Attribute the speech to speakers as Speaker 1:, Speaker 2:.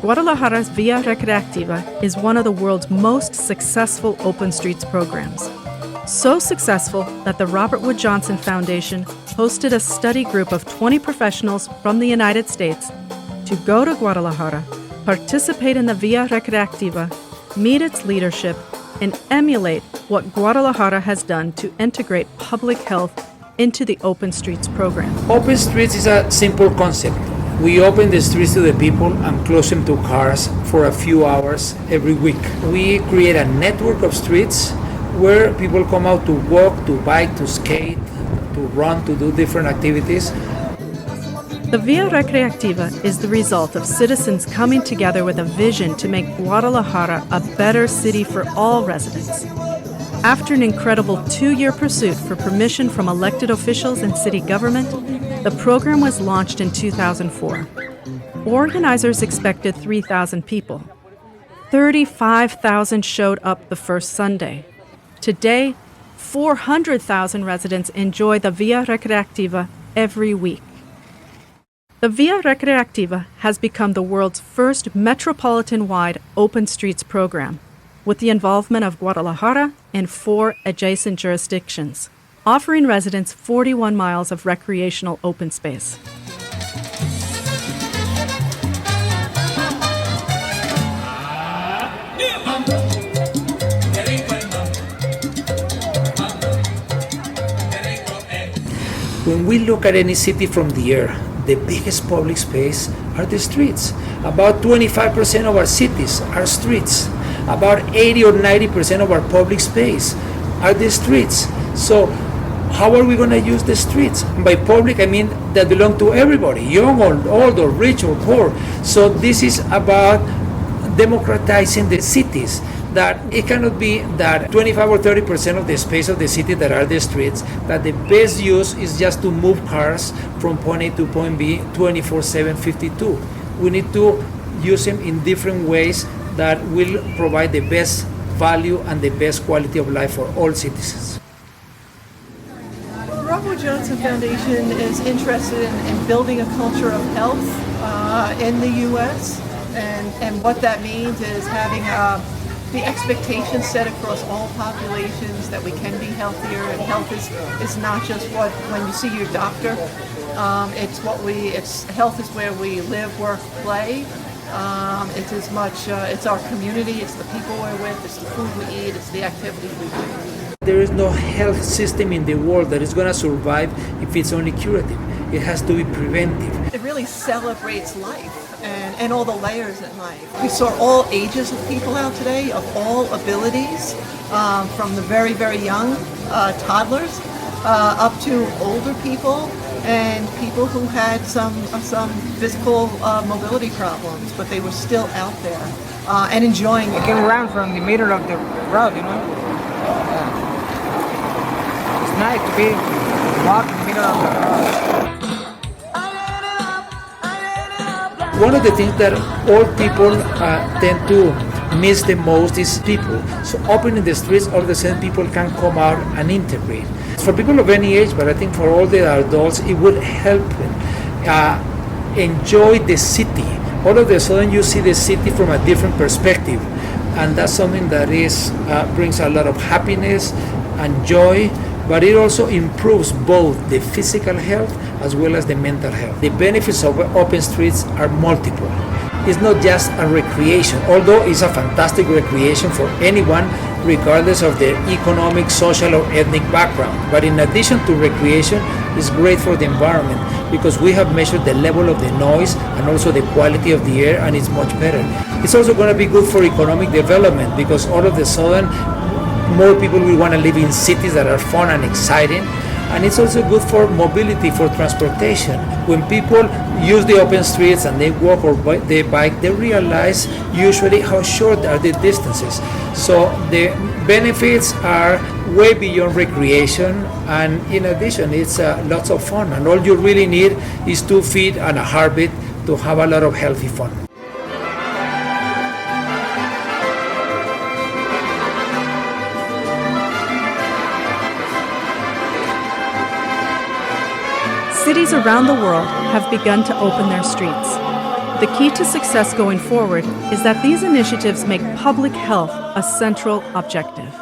Speaker 1: Guadalajara's Va RecreActiva is one of the world's most successful open streets programs. So successful that the Robert Wood Johnson Foundation hosted a study group of 20 professionals from the United States to go to Guadalajara, participate in the Va RecreActiva, meet its leadership, and emulate what Guadalajara has done to integrate public health into the Open Streets program.
Speaker 2: Open Streets is a simple concept. We open the streets to the people and close them to cars for a few hours every week. We create a network of streets where people come out to walk, to bike, to skate, to run, to do different activities.
Speaker 1: The Va RecreActiva is the result of citizens coming together with a vision to make Guadalajara a better city for all residents. After an incredible 2-year pursuit for permission from elected officials and city government, the program was launched in 2004. Organizers expected 3,000 people. 35,000 showed up the first Sunday. Today, 400,000 residents enjoy the Va RecreActiva every week. The Va RecreActiva has become the world's first metropolitan-wide open streets program, with the involvement of Guadalajara and 4 adjacent jurisdictions, offering residents 41 miles of recreational open space.
Speaker 2: When we look at any city from the air, the biggest public space are the streets. About 25% of our cities are streets. About 80 or 90% of our public space are the streets. So how are we going to use the streets? By public, I mean that belong to everybody, young or old or rich or poor. So this is about democratizing the cities. That it cannot be that 25 or 30% of the space of the city that are the streets, that the best use is just to move cars from point A to point B 24/7, 52. We need to use them in different ways that will provide the best value and the best quality of life for all citizens.
Speaker 3: The Robert Wood Johnson Foundation is interested in building a culture of health in the U.S. and what that means is having the expectations set across all populations that we can be healthier, and health is not just when you see your doctor. Health is where we live, work, play. It's as much, it's our community, it's the people we're with, it's the food we eat, it's the activities we do.
Speaker 2: There is no health system in the world that is going to survive if it's only curative. It has to be preventive.
Speaker 3: It really celebrates life and all the layers in life. We saw all ages of people out today, of all abilities, from the very, very young toddlers up to older people and people who had some physical mobility problems, but they were still out there and enjoying it.
Speaker 4: I came around from the middle of the road, you know. It's nice to be walking in the middle of the road.
Speaker 2: One of the things that all people tend to miss the most is people. So opening the streets, all of a sudden people can come out and integrate. For people of any age, but I think for all the adults, it would help enjoy the city. All of a sudden you see the city from a different perspective. And that's something that brings a lot of happiness and joy, but it also improves both the physical health as well as the mental health. The benefits of open streets are multiple. It's not just a recreation, although it's a fantastic recreation for anyone, regardless of their economic, social, or ethnic background. But in addition to recreation, it's great for the environment because we have measured the level of the noise and also the quality of the air, and it's much better. It's also going to be good for economic development because all of a sudden, more people will want to live in cities that are fun and exciting. And it's also good for mobility, for transportation. When people use the open streets and they walk or they bike, they realize usually how short are the distances. So the benefits are way beyond recreation, and in addition, it's lots of fun. And all you really need is 2 feet and a heartbeat to have a lot of healthy fun.
Speaker 1: Cities around the world have begun to open their streets. The key to success going forward is that these initiatives make public health a central objective.